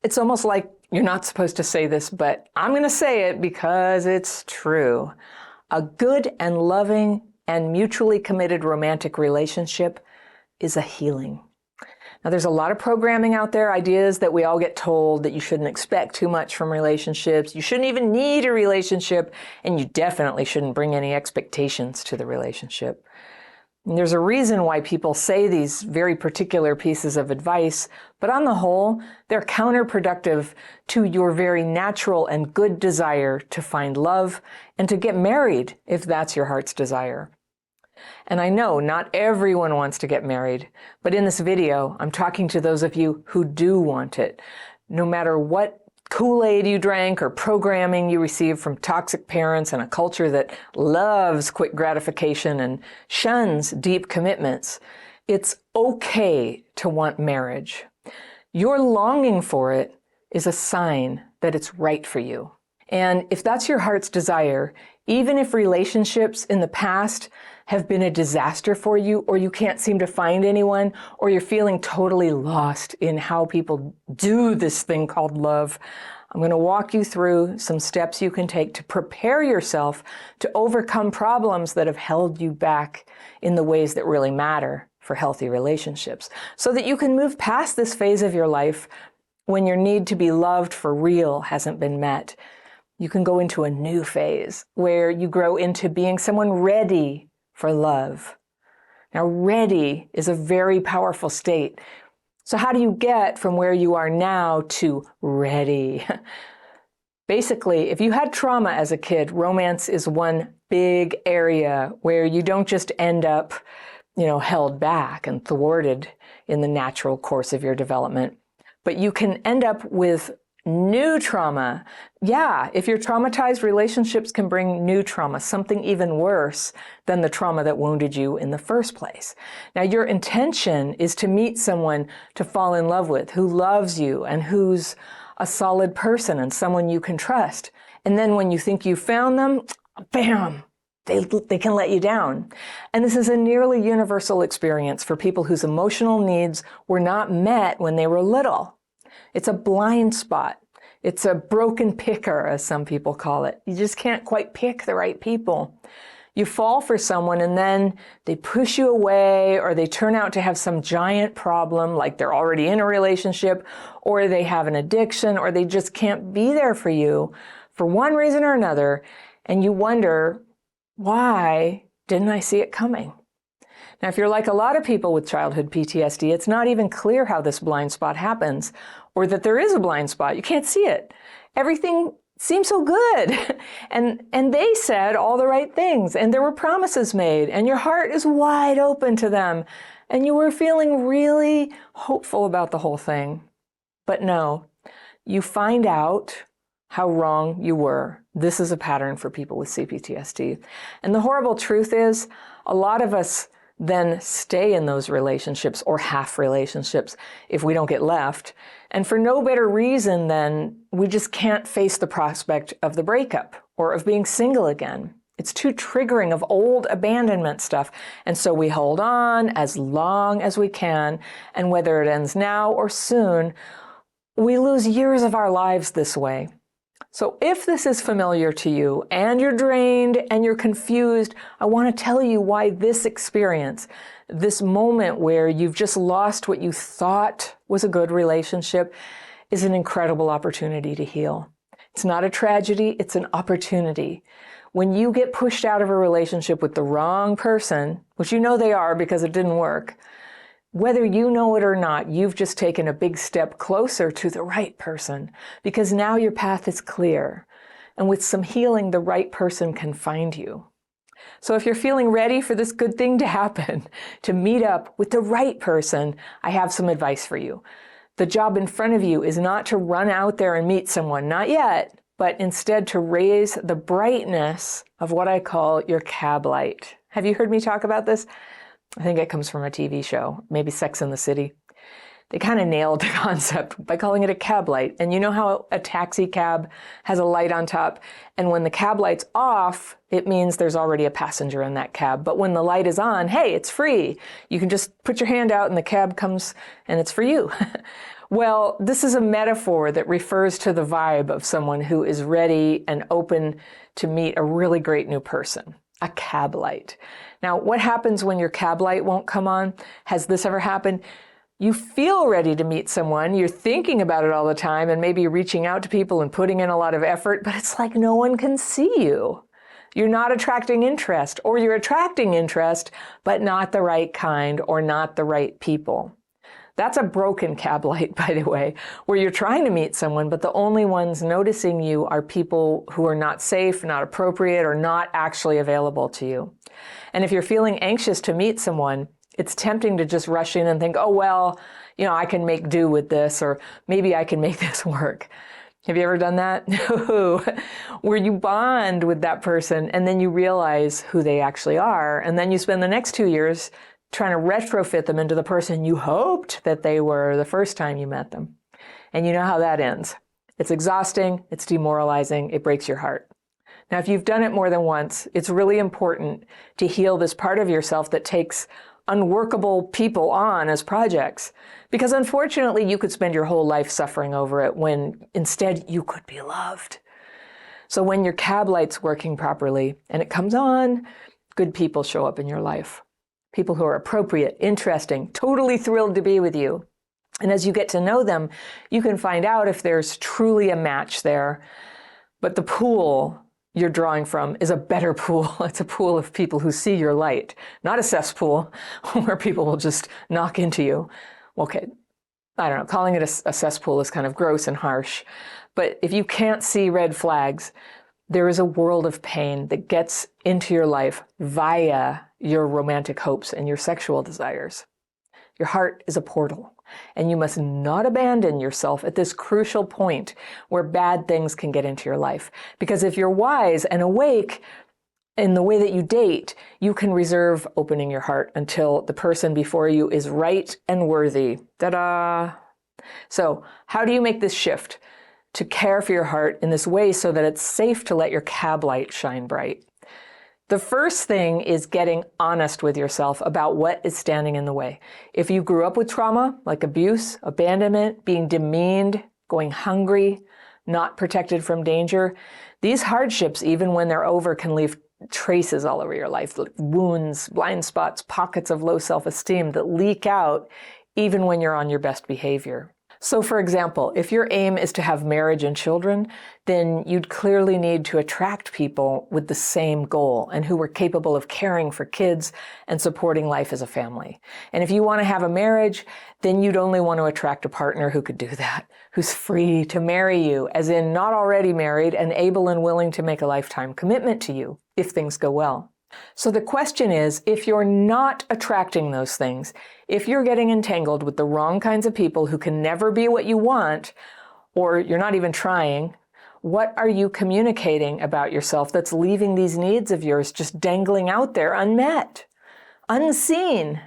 It's almost like you're not supposed to say this, but I'm going to say it because it's true. A good and loving and mutually committed romantic relationship is a healing. Now, there's a lot of programming out there, ideas that we all get told that you shouldn't expect too much from relationships, you shouldn't even need a relationship, and you definitely shouldn't bring any expectations to the relationship. And there's a reason why people say these very particular pieces of advice, but on the whole, they're counterproductive to your very natural and good desire to find love and to get married if that's your heart's desire. And I know not everyone wants to get married, but in this video, I'm talking to those of you who do want it. No matter what Kool-Aid you drank or programming you received from toxic parents and a culture that loves quick gratification and shuns deep commitments, it's okay to want marriage. Your longing for it is a sign that it's right for you. And if that's your heart's desire, even if relationships in the past have been a disaster for you, or you can't seem to find anyone, or you're feeling totally lost in how people do this thing called love, I'm going to walk you through some steps you can take to prepare yourself to overcome problems that have held you back in the ways that really matter for healthy relationships, so that you can move past this phase of your life when your need to be loved for real hasn't been met. You can go into a new phase where you grow into being someone ready for love. Now, ready is a very powerful state. So how do you get from where you are now to ready? Basically, if you had trauma as a kid, romance is one big area where you don't just end up, held back and thwarted in the natural course of your development, but you can end up with new trauma. Yeah, if you're traumatized, relationships can bring new trauma, something even worse than the trauma that wounded you in the first place. Now, your intention is to meet someone to fall in love with, who loves you and who's a solid person and someone you can trust. And then when you think you found them, bam, they can let you down. And this is a nearly universal experience for people whose emotional needs were not met when they were little. It's a blind spot. It's a broken picker, as some people call it. You just can't quite pick the right people. You fall for someone and then they push you away, or they turn out to have some giant problem, like they're already in a relationship, or they have an addiction, or they just can't be there for you for one reason or another. And you wonder, why didn't I see it coming? Now, if you're like a lot of people with childhood PTSD, it's not even clear how this blind spot happens, or that there is a blind spot. You can't see it. Everything seems so good. And they said all the right things, and there were promises made, and your heart is wide open to them, and you were feeling really hopeful about the whole thing. But no, you find out how wrong you were. This is a pattern for people with CPTSD. And the horrible truth is, a lot of us then stay in those relationships or half relationships if we don't get left. And for no better reason than we just can't face the prospect of the breakup or of being single again. It's too triggering of old abandonment stuff. And so we hold on as long as we can. And whether it ends now or soon, we lose years of our lives this way. So if this is familiar to you and you're drained and you're confused, I want to tell you why this experience, this moment where you've just lost what you thought was a good relationship, is an incredible opportunity to heal. It's not a tragedy, it's an opportunity. When you get pushed out of a relationship with the wrong person, which you know they are because it didn't work, whether you know it or not, you've just taken a big step closer to the right person, because now your path is clear. And with some healing, the right person can find you. So if you're feeling ready for this good thing to happen, to meet up with the right person, I have some advice for you. The job in front of you is not to run out there and meet someone, not yet, but instead to raise the brightness of what I call your cab light. Have you heard me talk about this? I think it comes from a TV show, maybe Sex and the City. They kind of nailed the concept by calling it a cab light. And you know how a taxi cab has a light on top, and when the cab light's off, it means there's already a passenger in that cab. But when the light is on, hey, it's free. You can just put your hand out and the cab comes and it's for you. Well, this is a metaphor that refers to the vibe of someone who is ready and open to meet a really great new person, a cab light. Now, what happens when your cab light won't come on? Has this ever happened? You feel ready to meet someone, you're thinking about it all the time and maybe reaching out to people and putting in a lot of effort, but it's like no one can see you. You're not attracting interest, or you're attracting interest, but not the right kind or not the right people. That's a broken cab light, by the way, where you're trying to meet someone, but the only ones noticing you are people who are not safe, not appropriate, or not actually available to you. And if you're feeling anxious to meet someone, it's tempting to just rush in and think, oh, well, I can make do with this, or maybe I can make this work. Have you ever done that? No. Where you bond with that person and then you realize who they actually are, and then you spend the next 2 years trying to retrofit them into the person you hoped that they were the first time you met them. And you know how that ends. It's exhausting, it's demoralizing, it breaks your heart. Now, if you've done it more than once, it's really important to heal this part of yourself that takes unworkable people on as projects. Because unfortunately, you could spend your whole life suffering over it when instead you could be loved. So when your cab light's working properly and it comes on, good people show up in your life. People who are appropriate, interesting, totally thrilled to be with you. And as you get to know them, you can find out if there's truly a match there. But the pool you're drawing from is a better pool. It's a pool of people who see your light, not a cesspool where people will just knock into you. Okay, I don't know, calling it a cesspool is kind of gross and harsh. But if you can't see red flags, there is a world of pain that gets into your life via your romantic hopes and your sexual desires. Your heart is a portal, and you must not abandon yourself at this crucial point where bad things can get into your life. Because if you're wise and awake in the way that you date, you can reserve opening your heart until the person before you is right and worthy. Ta-da! So, how do you make this shift to care for your heart in this way so that it's safe to let your cab light shine bright? The first thing is getting honest with yourself about what is standing in the way. If you grew up with trauma, like abuse, abandonment, being demeaned, going hungry, not protected from danger, these hardships, even when they're over, can leave traces all over your life, like wounds, blind spots, pockets of low self-esteem that leak out even when you're on your best behavior. So for example, if your aim is to have marriage and children, then you'd clearly need to attract people with the same goal and who are capable of caring for kids and supporting life as a family. And if you want to have a marriage, then you'd only want to attract a partner who could do that, who's free to marry you, as in not already married and able and willing to make a lifetime commitment to you if things go well. So the question is, if you're not attracting those things, if you're getting entangled with the wrong kinds of people who can never be what you want, or you're not even trying, what are you communicating about yourself that's leaving these needs of yours just dangling out there unmet, unseen?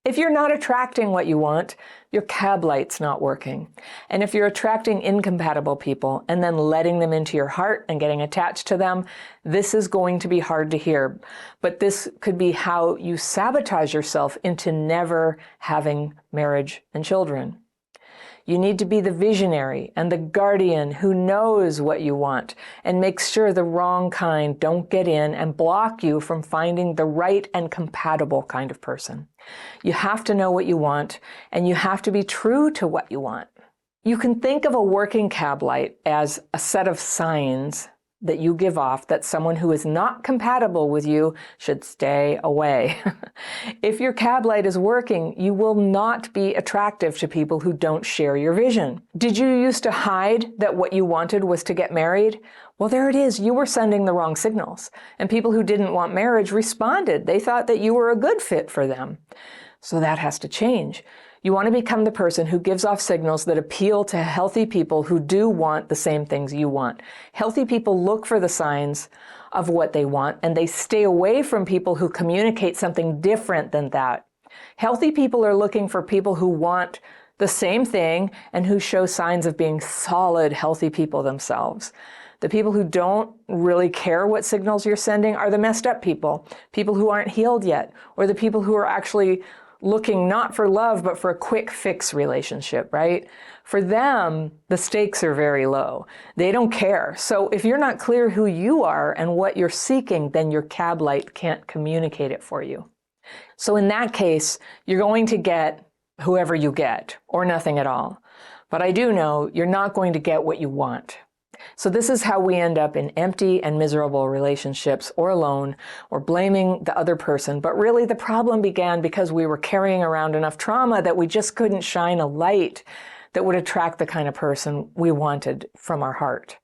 If you're not attracting what you want, your cab light's not working. And if you're attracting incompatible people and then letting them into your heart and getting attached to them, this is going to be hard to hear. But this could be how you sabotage yourself into never having marriage and children. You need to be the visionary and the guardian who knows what you want and makes sure the wrong kind don't get in and block you from finding the right and compatible kind of person. You have to know what you want, and you have to be true to what you want. You can think of a working cab light as a set of signs that you give off that someone who is not compatible with you should stay away. If your cab light is working, you will not be attractive to people who don't share your vision. Did you used to hide that what you wanted was to get married? Well, there it is. You were sending the wrong signals. And people who didn't want marriage responded. They thought that you were a good fit for them. So that has to change. You want to become the person who gives off signals that appeal to healthy people who do want the same things you want. Healthy people look for the signs of what they want, and they stay away from people who communicate something different than that. Healthy people are looking for people who want the same thing and who show signs of being solid, healthy people themselves. The people who don't really care what signals you're sending are the messed up people, people who aren't healed yet, or the people who are actually looking not for love, but for a quick fix relationship, right? For them, the stakes are very low. They don't care. So if you're not clear who you are and what you're seeking, then your cab light can't communicate it for you. So in that case, you're going to get whoever you get, or nothing at all. But I do know you're not going to get what you want. So this is how we end up in empty and miserable relationships, or alone, or blaming the other person. But really the problem began because we were carrying around enough trauma that we just couldn't shine a light that would attract the kind of person we wanted from our heart.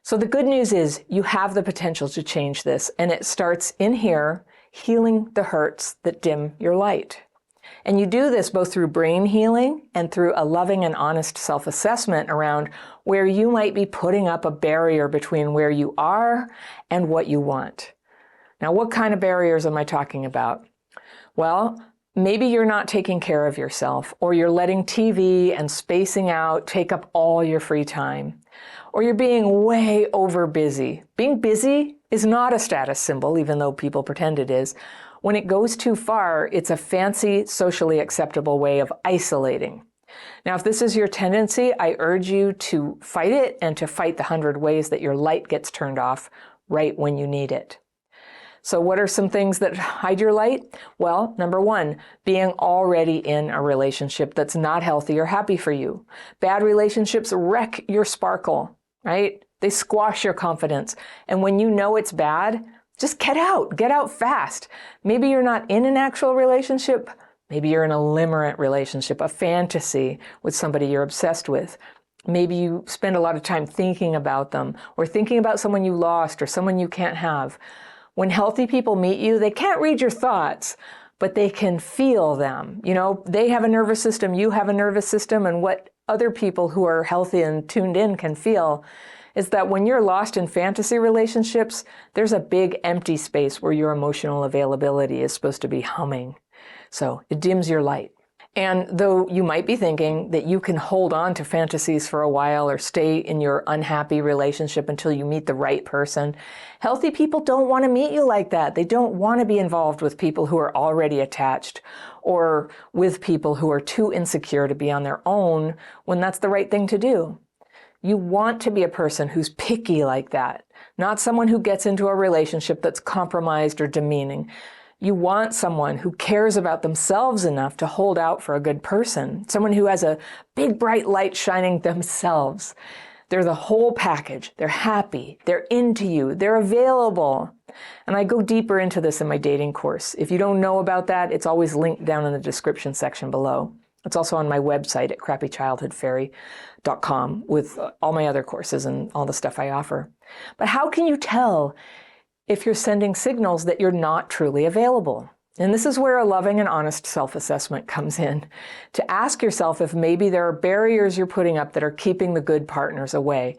So the good news is you have the potential to change this, and it starts in here, healing the hurts that dim your light. And you do this both through brain healing and through a loving and honest self-assessment around where you might be putting up a barrier between where you are and what you want. Now, what kind of barriers am I talking about? Well, maybe you're not taking care of yourself, or you're letting TV and spacing out take up all your free time, or you're being way over busy. Being busy is not a status symbol, even though people pretend it is. When it goes too far, it's a fancy, socially acceptable way of isolating. Now, if this is your tendency, I urge you to fight it and to fight the 100 ways that your light gets turned off right when you need it. So what are some things that hide your light? Well, number one, being already in a relationship that's not healthy or happy for you. Bad relationships wreck your sparkle, right? They squash your confidence. And when you know it's bad, just get out fast. Maybe you're not in an actual relationship. Maybe you're in a limerent relationship, a fantasy with somebody you're obsessed with. Maybe you spend a lot of time thinking about them, or thinking about someone you lost or someone you can't have. When healthy people meet you, they can't read your thoughts, but they can feel them. You know, they have a nervous system, you have a nervous system, and what other people who are healthy and tuned in can feel is that when you're lost in fantasy relationships, there's a big empty space where your emotional availability is supposed to be humming. So it dims your light. And though you might be thinking that you can hold on to fantasies for a while or stay in your unhappy relationship until you meet the right person, healthy people don't want to meet you like that. They don't want to be involved with people who are already attached, or with people who are too insecure to be on their own when that's the right thing to do. You want to be a person who's picky like that, not someone who gets into a relationship that's compromised or demeaning. You want someone who cares about themselves enough to hold out for a good person, someone who has a big bright light shining themselves. They're the whole package. They're happy. They're into you. They're available. And I go deeper into this in my dating course. If you don't know about that, it's always linked down in the description section below. It's also on my website at crappychildhoodfairy.com with all my other courses and all the stuff I offer. But how can you tell if you're sending signals that you're not truly available? And this is where a loving and honest self-assessment comes in. To ask yourself if maybe there are barriers you're putting up that are keeping the good partners away.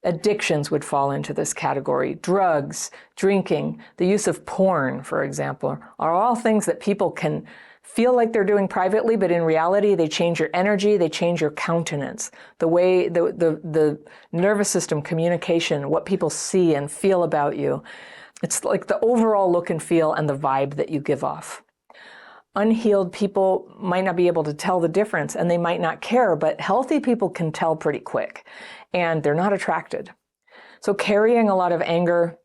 Addictions would fall into this category. Drugs, drinking, the use of porn, for example, are all things that people can feel like they're doing privately, but in reality, they change your energy, they change your countenance, the way the nervous system communication, what people see and feel about you. It's like the overall look and feel and the vibe that you give off. Unhealed people might not be able to tell the difference, and they might not care, but healthy people can tell pretty quick, and they're not attracted. So carrying a lot of anger,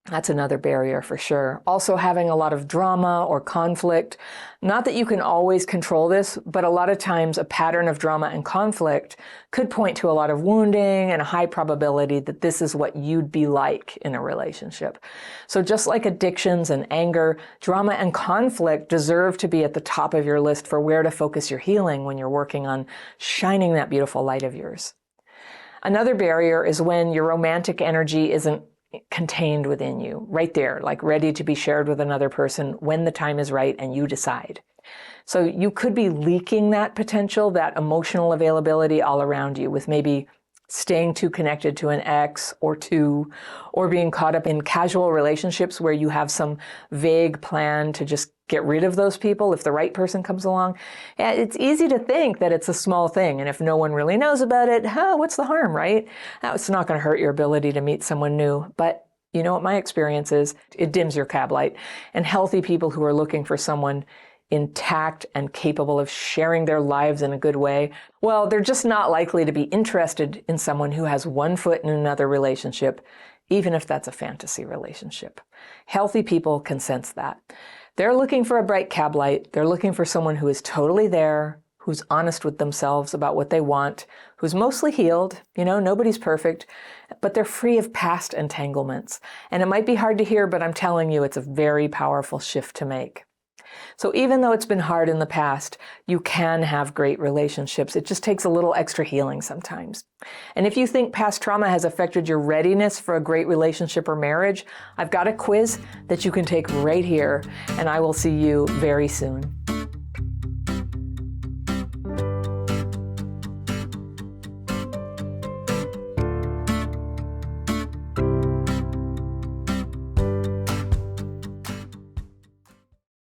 that's another barrier for sure. Also having a lot of drama or conflict. Not that you can always control this, but a lot of times a pattern of drama and conflict could point to a lot of wounding and a high probability that this is what you'd be like in a relationship. So just like addictions and anger, drama and conflict deserve to be at the top of your list for where to focus your healing when you're working on shining that beautiful light of yours. Another barrier is when your romantic energy isn't contained within you, right there, like ready to be shared with another person when the time is right and you decide. So you could be leaking that potential, that emotional availability all around you with maybe staying too connected to an ex or two, or being caught up in casual relationships where you have some vague plan to just get rid of those people if the right person comes along. It's easy to think that it's a small thing, and if no one really knows about it, what's the harm, right? It's not going to hurt your ability to meet someone new. But you know what my experience is? It dims your cab light. And healthy people who are looking for someone intact and capable of sharing their lives in a good way, well, they're just not likely to be interested in someone who has one foot in another relationship, even if that's a fantasy relationship. Healthy people can sense that. They're looking for a bright cab light. They're looking for someone who is totally there, who's honest with themselves about what they want, who's mostly healed. Nobody's perfect, but they're free of past entanglements. And it might be hard to hear, but I'm telling you, it's a very powerful shift to make. So even though it's been hard in the past, you can have great relationships. It just takes a little extra healing sometimes. And if you think past trauma has affected your readiness for a great relationship or marriage, I've got a quiz that you can take right here, and I will see you very soon.